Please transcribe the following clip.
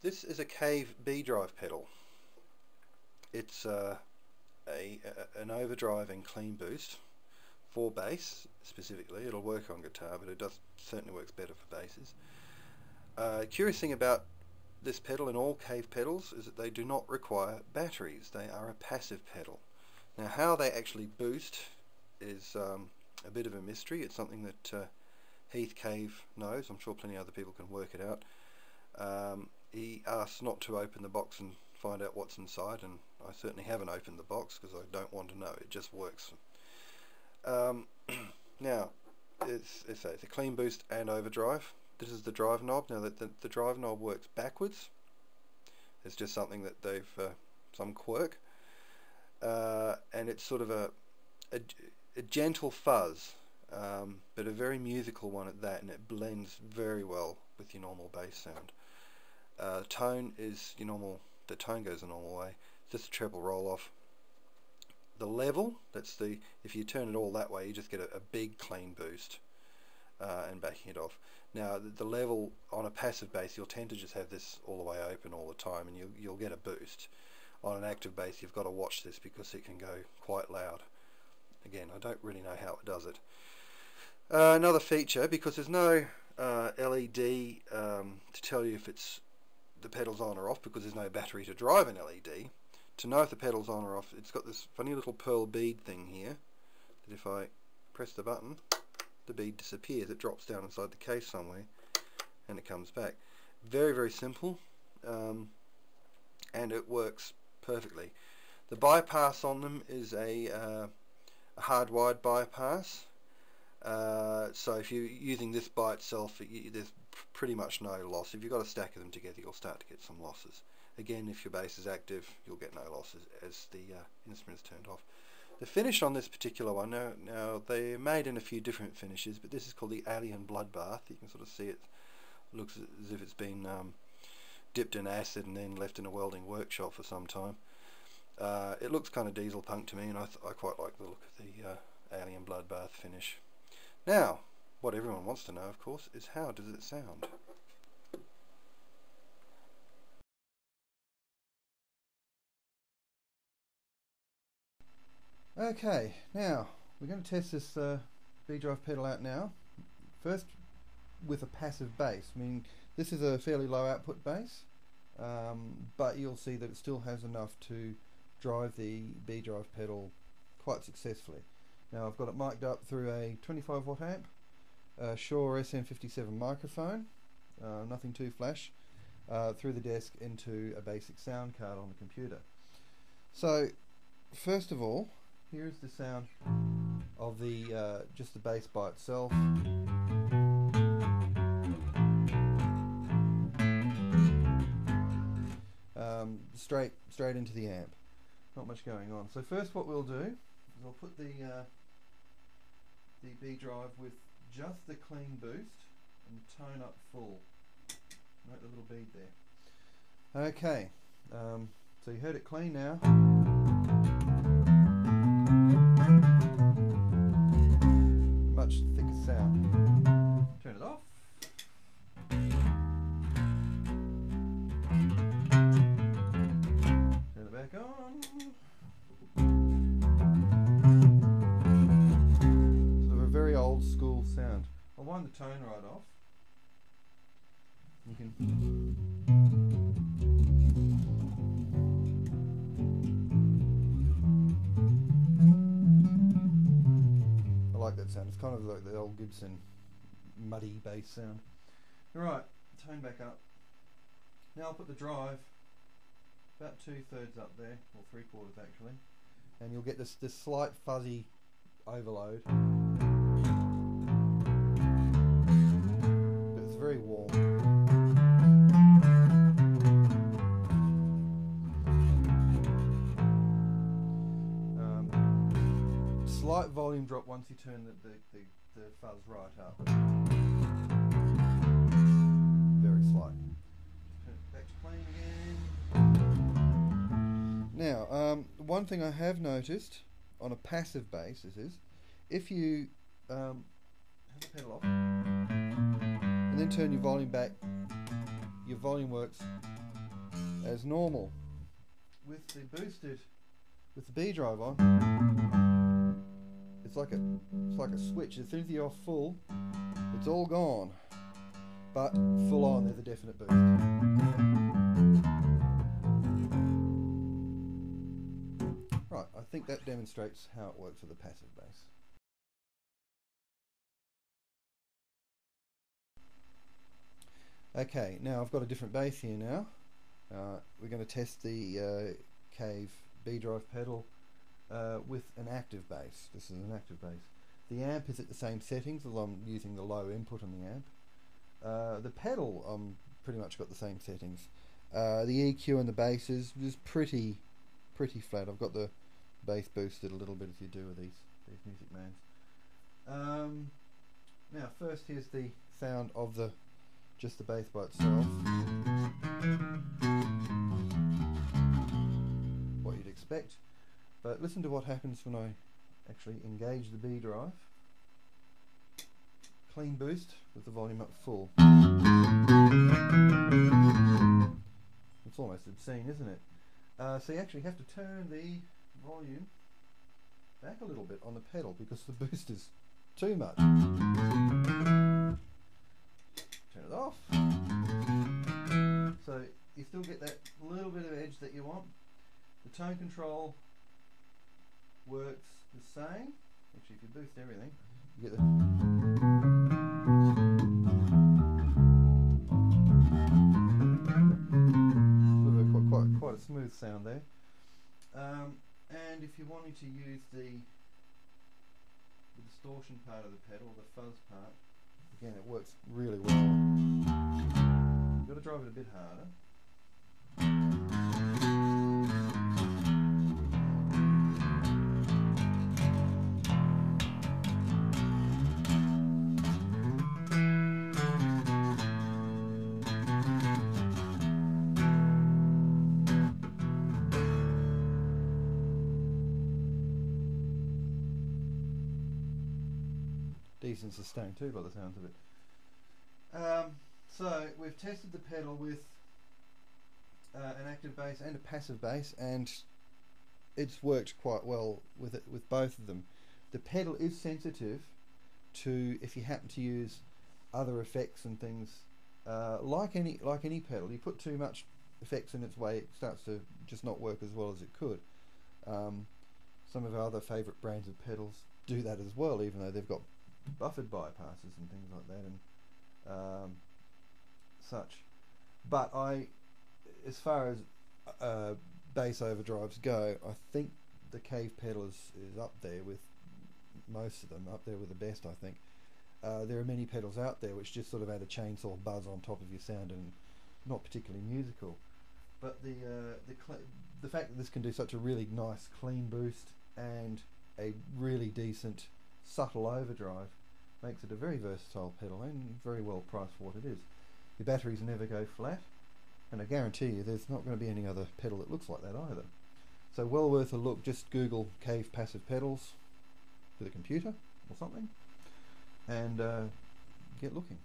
This is a Cave Bdrive pedal. It's an overdrive and clean boost for bass specifically. It'll work on guitar, but it certainly works better for basses. Curious thing about this pedal and all Cave pedals is that they do not require batteries. They are a passive pedal. Now how they actually boost is a bit of a mystery. It's something that Heath Cave knows. I'm sure plenty of other people can work it out. He asked not to open the box and find out what's inside, and I certainly haven't opened the box because I don't want to know. It just works. Now it's a clean boost and overdrive. This is the drive knob. Now the drive knob works backwards. It's just something that they've some quirk, and it's sort of a gentle fuzz, but a very musical one at that, and it blends very well with your normal bass sound. Tone is your normal. The tone goes the normal way. It's just a treble roll off. The level, if you turn it all that way, you just get a big clean boost, and backing it off. Now the level on a passive bass, you'll tend to just have this all the way open all the time, and you'll get a boost. On an active bass, you've got to watch this because it can go quite loud. Again, I don't really know how it does it. Another feature, because there's no LED to tell you if the pedal's on or off, because there's no battery to drive an LED. To know if the pedal's on or off, it's got this funny little pearl bead thing here, that if I press the button, the bead disappears. It drops down inside the case somewhere and it comes back. Very, very simple, and it works perfectly. The bypass on them is a hardwired bypass, so if you're using this by itself, there's pretty much no loss. If you've got a stack of them together, you'll start to get some losses. Again, if your bass is active, you'll get no losses as the instrument is turned off. The finish on this particular one, now they're made in a few different finishes, but this is called the Alien Bloodbath. You can sort of see it looks as if it's been dipped in acid and then left in a welding workshop for some time. It looks kind of diesel punk to me, and I quite like the look of the Alien Bloodbath finish. Now, what everyone wants to know, of course, is how does it sound? Okay, now we're going to test this Bdrive pedal out now. First with a passive bass. I mean, this is a fairly low output bass, but you'll see that it still has enough to drive the Bdrive pedal quite successfully. Now I've got it mic'd up through a 25 watt amp, a Shure SM57 microphone, nothing too flash, through the desk into a basic sound card on the computer. So first of all, here's the sound of the just the bass by itself. Straight into the amp. Not much going on. So first what we'll do is I'll put the Bdrive with just the clean boost and tone up full. Note the little bead there. Okay, so you heard it clean now. Much thicker sound. Turn it off. Turn it back on. Sort of a very old school sound. I'll wind the tone right off. You can like that sound. It's kind of like the old Gibson muddy bass sound. Alright, tone back up. Now I'll put the drive about 2/3 up there, or 3/4 actually, and you'll get this slight fuzzy overload. But it's very warm. Slight volume drop once you turn the fuzz right up. Very slight. Turn it back to plain again. Now, one thing I have noticed on a passive bass is if you have the pedal off and then turn your volume back, your volume works as normal. With the Bdrive on, it's like a switch. As soon as you're off full, it's all gone. But full on, there's a definite boost. Right, I think that demonstrates how it works with the passive bass. Okay, now I've got a different bass here now. We're going to test the Cave Bdrive pedal with an active bass. This is an active bass. The amp is at the same settings, although I'm using the low input on the amp. The pedal, pretty much got the same settings. The EQ and the bass is pretty flat. I've got the bass boosted a little bit, as you do with these Music Mans. Now first, here's the sound of just the bass by itself. What you'd expect. But listen to what happens when I actually engage the Bdrive. Clean boost with the volume up full. It's almost obscene, isn't it? So you actually have to turn the volume back a little bit on the pedal because the boost is too much. Turn it off. So you still get that little bit of edge that you want. The tone control works the same. Actually, if you boost everything, you get quite a smooth sound there. And if you're wanting to use the distortion part of the pedal, the fuzz part, again, it works really well. You've got to drive it a bit harder. Decent sustain too, by the sounds of it. So we've tested the pedal with an active bass and a passive bass, and it's worked quite well with both of them. The pedal is sensitive to if you happen to use other effects and things. Like any pedal, you put too much effects in its way, it starts to just not work as well as it could. Some of our other favourite brands of pedals do that as well, even though they've got buffered bypasses and things like that and such. But as far as bass overdrives go, I think the Cave pedal is up there with most of them, up there with the best, I think. There are many pedals out there which just sort of add a chainsaw buzz on top of your sound and not particularly musical. But the fact that this can do such a really nice clean boost and a really decent subtle overdrive makes it a very versatile pedal and very well priced for what it is. Your batteries never go flat, and I guarantee you there's not going to be any other pedal that looks like that either. So well worth a look. Just Google Cave passive pedals with a computer or something and get looking.